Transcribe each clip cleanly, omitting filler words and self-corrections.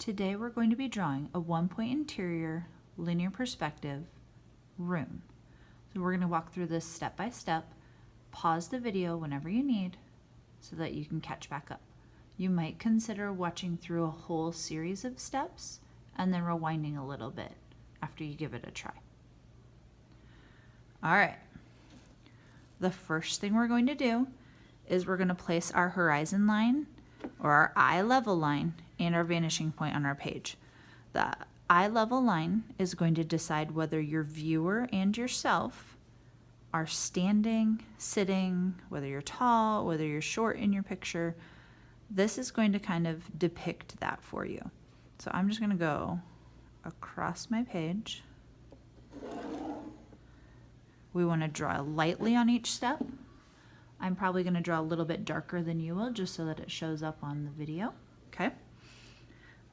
Today we're going to be drawing a 1-point interior linear perspective room. So we're going to walk through this step by step. Pause the video whenever you need so that you can catch back up. You might consider watching through a whole series of steps and then rewinding a little bit after you give it a try. All right. The first thing we're going to do is we're going to place our horizon line or our eye level line and our vanishing point on our page. The eye level line is going to decide whether your viewer and yourself are standing, sitting, whether you're tall, whether you're short in your picture. This is going to kind of depict that for you. So I'm just going to go across my page. We want to draw lightly on each step. I'm probably going to draw a little bit darker than you will just so that it shows up on the video. Okay.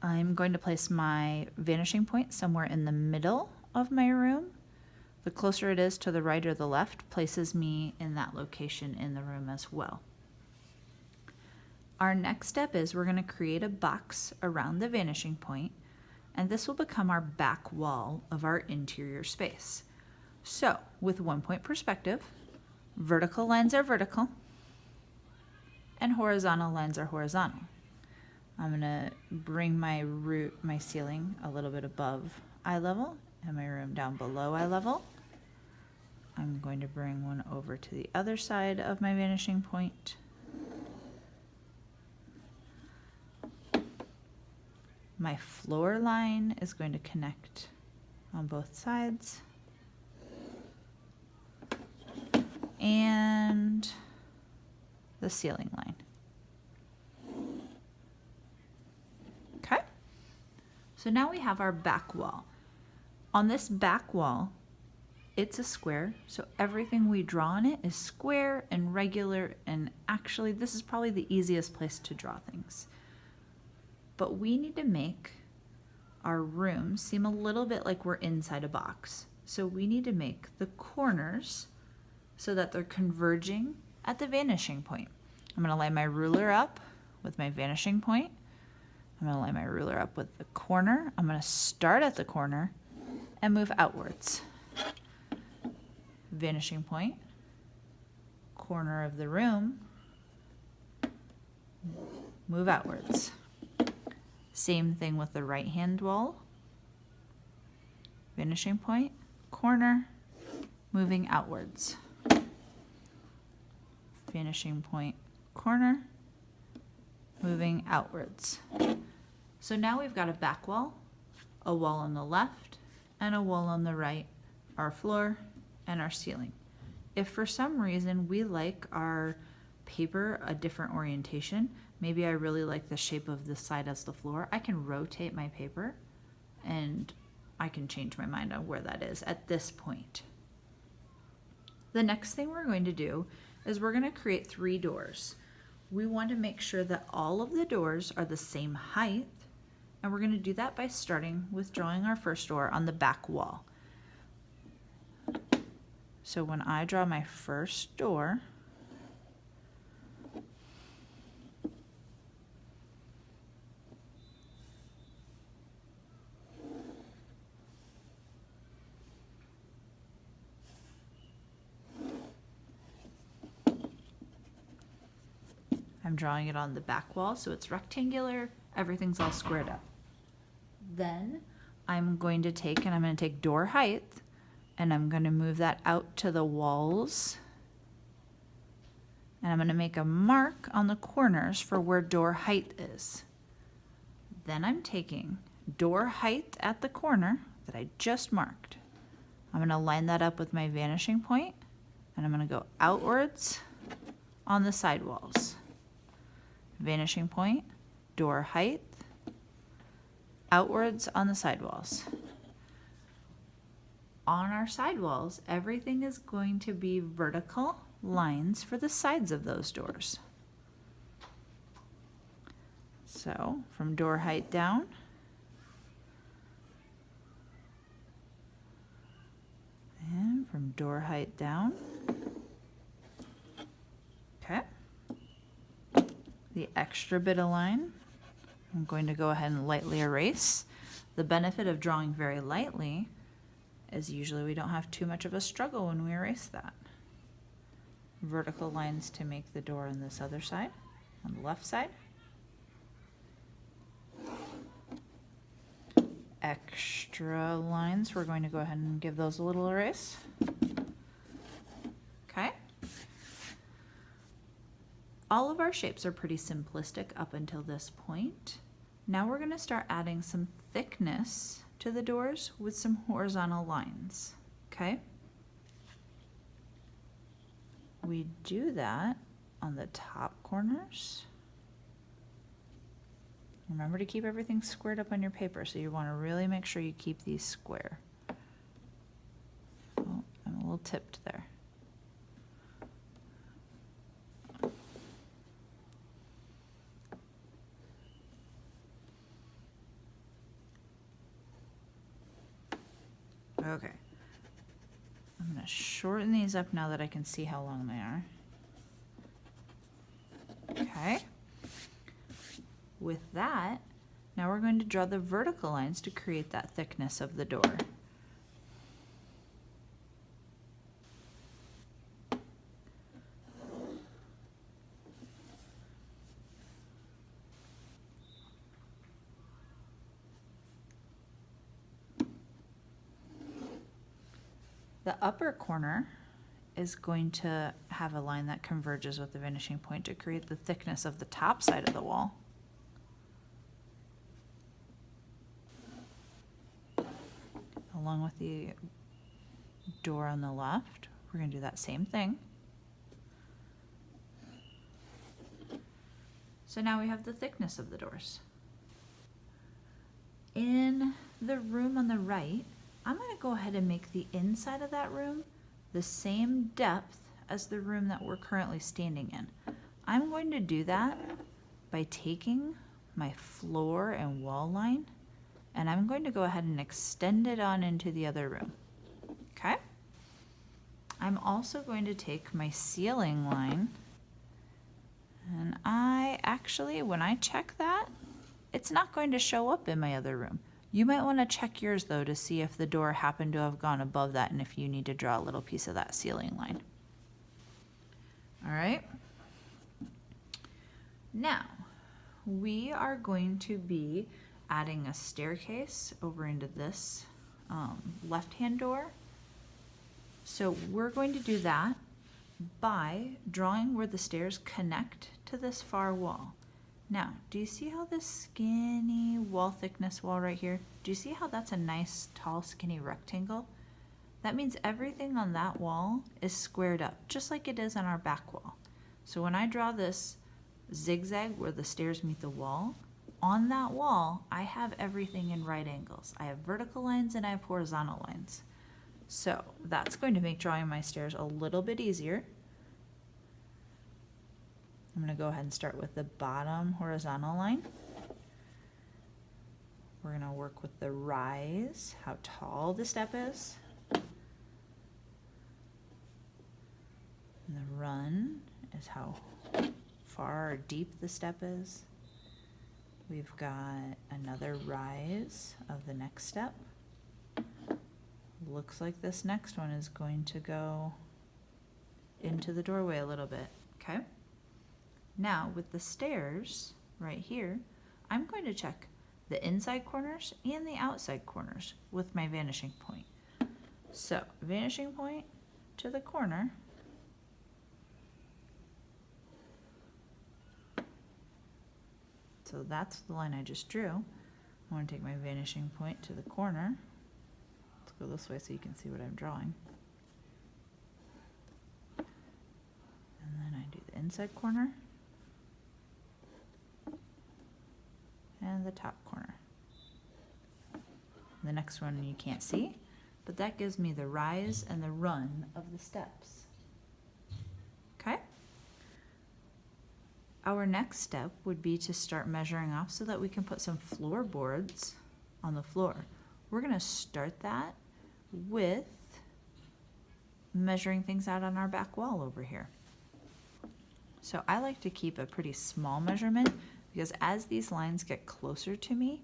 I'm going to place my vanishing point somewhere in the middle of my room. The closer it is to the right or the left places me in that location in the room as well. Our next step is we're going to create a box around the vanishing point, and this will become our back wall of our interior space. So with 1-point perspective, vertical lines are vertical and horizontal lines are horizontal. I'm going to bring my ceiling a little bit above eye level and my room down below eye level. I'm going to bring one over to the other side of my vanishing point. My floor line is going to connect on both sides. And the ceiling line. Okay, so now we have our back wall. On this back wall, it's a square, so everything we draw on it is square and regular, and actually this is probably the easiest place to draw things. But we need to make our room seem a little bit like we're inside a box. So we need to make the corners so that they're converging at the vanishing point. I'm going to line my ruler up with my vanishing point. I'm going to line my ruler up with the corner. I'm going to start at the corner and move outwards. Vanishing point, corner of the room, move outwards. Same thing with the right hand wall. Vanishing point, corner, moving outwards. Vanishing point, corner, moving outwards. So now we've got a back wall, a wall on the left, and a wall on the right, our floor and our ceiling. If for some reason we like our paper a different orientation, maybe I really like the shape of this side as the floor, I can rotate my paper and I can change my mind on where that is at this point. The next thing we're going to do is we're going to create 3 doors. We want to make sure that all of the doors are the same height, and we're going to do that by starting with drawing our first door on the back wall. So when I draw my first door, I'm drawing it on the back wall, so it's rectangular, everything's all squared up. Then I'm going to take door height, and I'm going to move that out to the walls. And I'm going to make a mark on the corners for where door height is. Then I'm taking door height at the corner that I just marked. I'm going to line that up with my vanishing point, and I'm going to go outwards on the side walls. Vanishing point, door height, outwards on the sidewalls. On our sidewalls, everything is going to be vertical lines for the sides of those doors. So from door height down, and from door height down. Okay. The extra bit of line I'm going to go ahead and lightly erase. The benefit of drawing very lightly is usually we don't have too much of a struggle when we erase that. Vertical lines to make the door on this other side, on the left side. Extra lines, we're going to go ahead and give those a little erase. Okay. All of our shapes are pretty simplistic up until this point. Now we're going to start adding some thickness to the doors with some horizontal lines. Okay. We do that on the top corners. Remember to keep everything squared up on your paper, so you want to really make sure you keep these square. Oh, I'm a little tipped there. Okay. I'm going to shorten these up now that I can see how long they are. Okay. With that, now we're going to draw the vertical lines to create that thickness of the door. The upper corner is going to have a line that converges with the vanishing point to create the thickness of the top side of the wall. Along with the door on the left, we're going to do that same thing. So now we have the thickness of the doors. In the room on the right, I'm going to go ahead and make the inside of that room the same depth as the room that we're currently standing in. I'm going to do that by taking my floor and wall line, and I'm going to go ahead and extend it on into the other room. Okay? I'm also going to take my ceiling line, and when I check that, it's not going to show up in my other room. You might want to check yours though to see if the door happened to have gone above that and if you need to draw a little piece of that ceiling line. All right. Now, we are going to be adding a staircase over into this left-hand door. So we're going to do that by drawing where the stairs connect to this far wall. Now, do you see how this skinny wall thickness wall right here, do you see how that's a nice, tall, skinny rectangle? That means everything on that wall is squared up, just like it is on our back wall. So when I draw this zigzag where the stairs meet the wall, on that wall, I have everything in right angles. I have vertical lines and I have horizontal lines. So that's going to make drawing my stairs a little bit easier. I'm going to go ahead and start with the bottom horizontal line. We're going to work with the rise, how tall the step is. And the run is how far or deep the step is. We've got another rise of the next step. Looks like this next one is going to go into the doorway a little bit, okay? Now with the stairs right here, I'm going to check the inside corners and the outside corners with my vanishing point. So vanishing point to the corner. So that's the line I just drew. I want to take my vanishing point to the corner. Let's go this way so you can see what I'm drawing. And then I do the inside corner. And the top corner. The next one you can't see, but that gives me the rise and the run of the steps. Okay? Our next step would be to start measuring off so that we can put some floorboards on the floor. We're going to start that with measuring things out on our back wall over here. So I like to keep a pretty small measurement because as these lines get closer to me,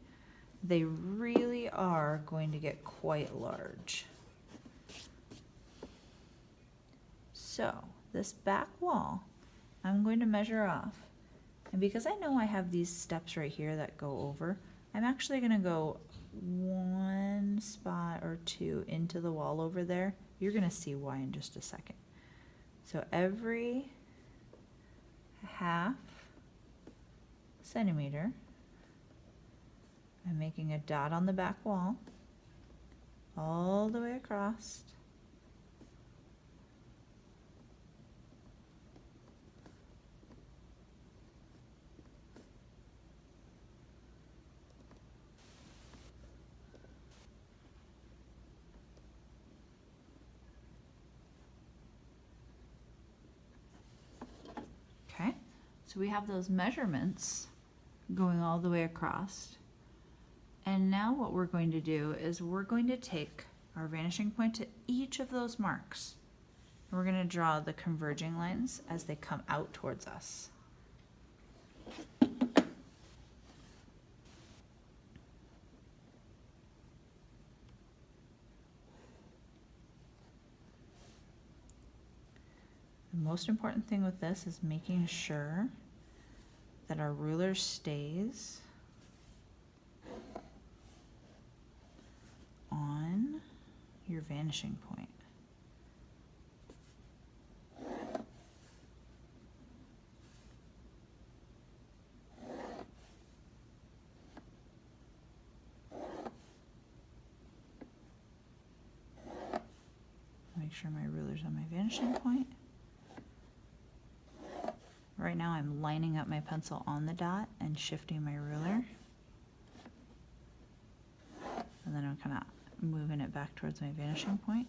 they really are going to get quite large. So this back wall, I'm going to measure off. And because I know I have these steps right here that go over, I'm actually going to go 1 spot or 2 into the wall over there. You're going to see why in just a second. So every ½ centimeter, I'm making a dot on the back wall all the way across. Okay, so we have those measurements going all the way across. And now what we're going to do is we're going to take our vanishing point to each of those marks. We're going to draw the converging lines as they come out towards us. The most important thing with this is making sure that our ruler stays on your vanishing point. Make sure my ruler's on my vanishing point. Right now I'm lining up my pencil on the dot and shifting my ruler. And then I'm kind of moving it back towards my vanishing point.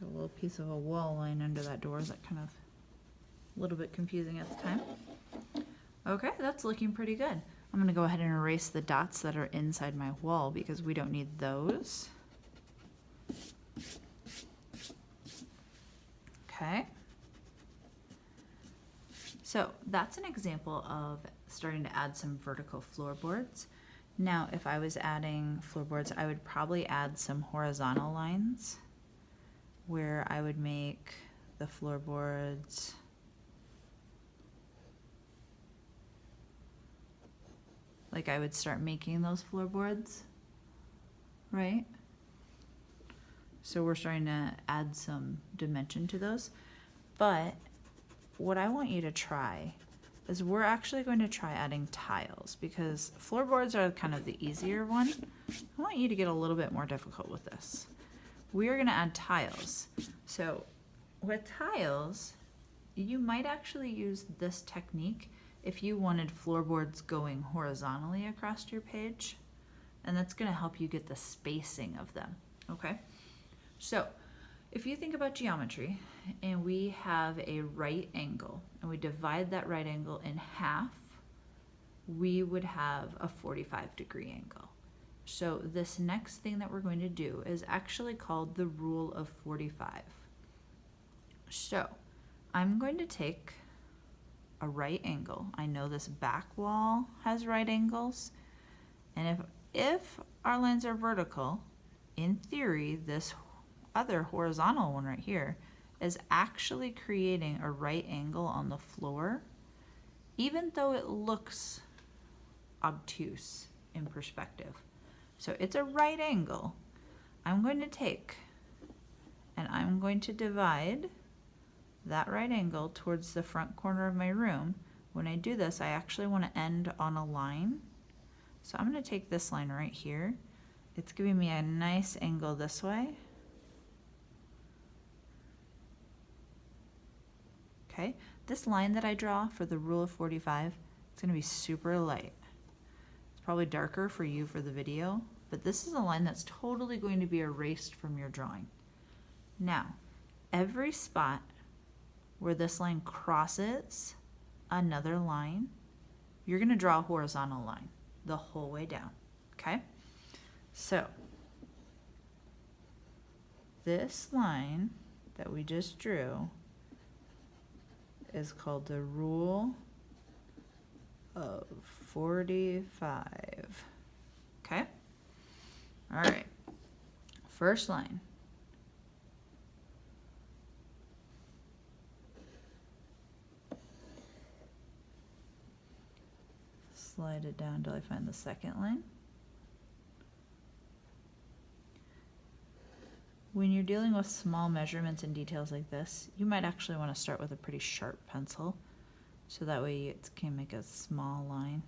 A little piece of a wall line under that door that kind of a little bit confusing at the time. Okay, that's looking pretty good. I'm going to go ahead and erase the dots that are inside my wall because we don't need those. Okay. So that's an example of starting to add some vertical floorboards. Now, if I was adding floorboards, I would probably add some horizontal lines where I would make the floorboards like I would start making those floorboards, right? So we're starting to add some dimension to those. But what I want you to try is we're actually going to try adding tiles because floorboards are kind of the easier one. I want you to get a little bit more difficult with this. We are going to add tiles. So with tiles, you might actually use this technique if you wanted floorboards going horizontally across your page, and that's going to help you get the spacing of them, okay? So if you think about geometry and we have a right angle and we divide that right angle in half, we would have a 45-degree angle. So this next thing that we're going to do is actually called the rule of 45. So I'm going to take a right angle. I know this back wall has right angles. And if our lines are vertical, in theory, this other horizontal one right here is actually creating a right angle on the floor, even though it looks obtuse in perspective. So it's a right angle. I'm going to take and I'm going to divide that right angle towards the front corner of my room. When I do this, I actually want to end on a line. So I'm going to take this line right here. It's giving me a nice angle this way. Okay, this line that I draw for the rule of 45, it's going to be super light. It's probably darker for you for the video, but this is a line that's totally going to be erased from your drawing. Now, every spot where this line crosses another line, you're going to draw a horizontal line the whole way down, okay? So, this line that we just drew is called the rule of 45, okay? All right, first line. Slide it down until I find the second line. When you're dealing with small measurements and details like this, you might actually want to start with a pretty sharp pencil, so that way it can make a small line.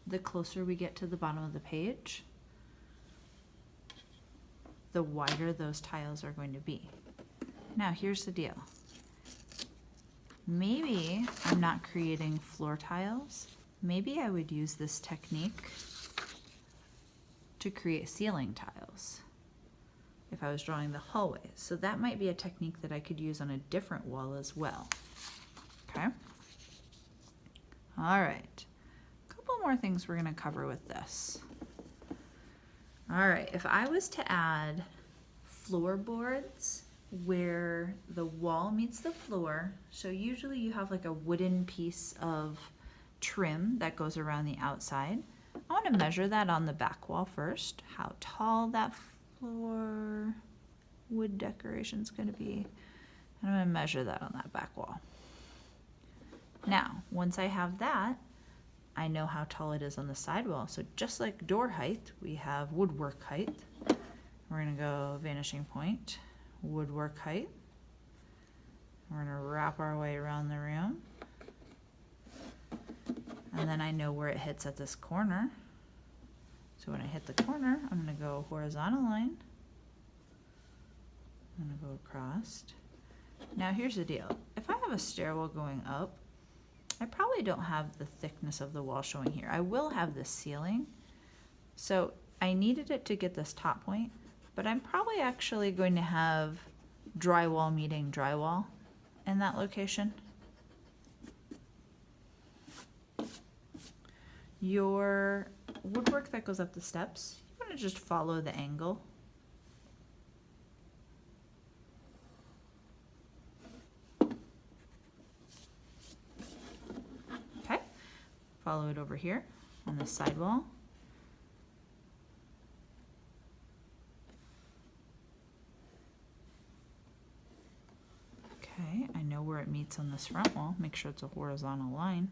The closer we get to the bottom of the page, the wider those tiles are going to be. Now, here's the deal. Maybe I'm not creating floor tiles. Maybe I would use this technique to create ceiling tiles if I was drawing the hallway. So that might be a technique that I could use on a different wall as well. Okay? All right. More things we're going to cover with this. All right, if I was to add floorboards where the wall meets the floor, so usually you have like a wooden piece of trim that goes around the outside. I want to measure that on the back wall first, how tall that floor wood decoration is going to be. And I'm going to measure that on that back wall. Now, once I have that, I know how tall it is on the side wall. So just like door height, we have woodwork height. We're gonna go vanishing point, woodwork height. We're gonna wrap our way around the room. And then I know where it hits at this corner. So when I hit the corner, I'm gonna go horizontal line. I'm gonna go across. Now here's the deal. If I have a stairwell going up, I probably don't have the thickness of the wall showing here. I will have the ceiling. So I needed it to get this top point, but I'm probably actually going to have drywall meeting drywall in that location. Your woodwork that goes up the steps, you want to just follow the angle. Follow it over here on the sidewall. Okay, I know where it meets on this front wall. Make sure it's a horizontal line.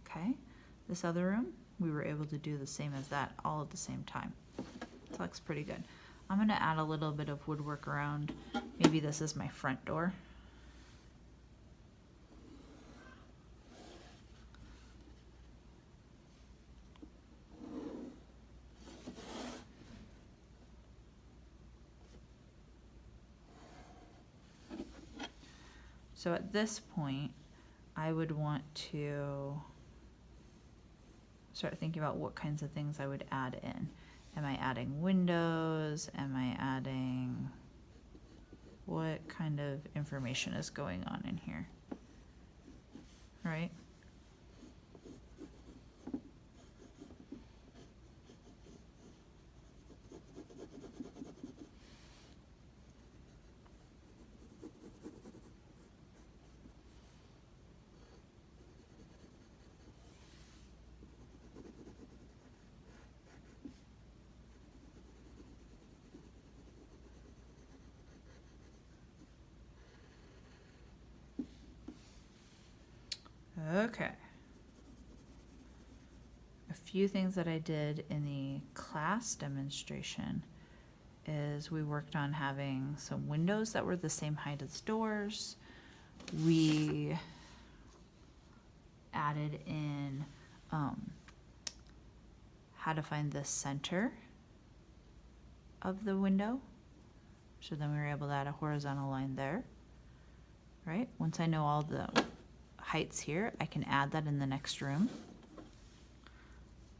Okay, this other room, we were able to do the same as that all at the same time. That looks pretty good. I'm gonna add a little bit of woodwork around. Maybe this is my front door. So at this point, I would want to start thinking about what kinds of things I would add in. Am I adding windows? Am I adding, what kind of information is going on in here? Right? Okay. A few things that I did in the class demonstration is we worked on having some windows that were the same height as doors. We added in how to find the center of the window. So then we were able to add a horizontal line there, right? Once I know all the heights here, I can add that in the next room.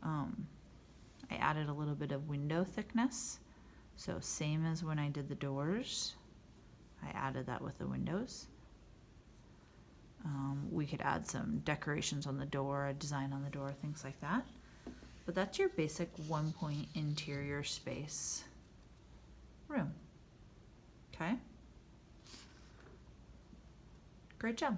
I added a little bit of window thickness. So same as when I did the doors, I added that with the windows. We could add some decorations on the door, a design on the door, things like that. But that's your basic 1-point interior space room. Okay? Great job.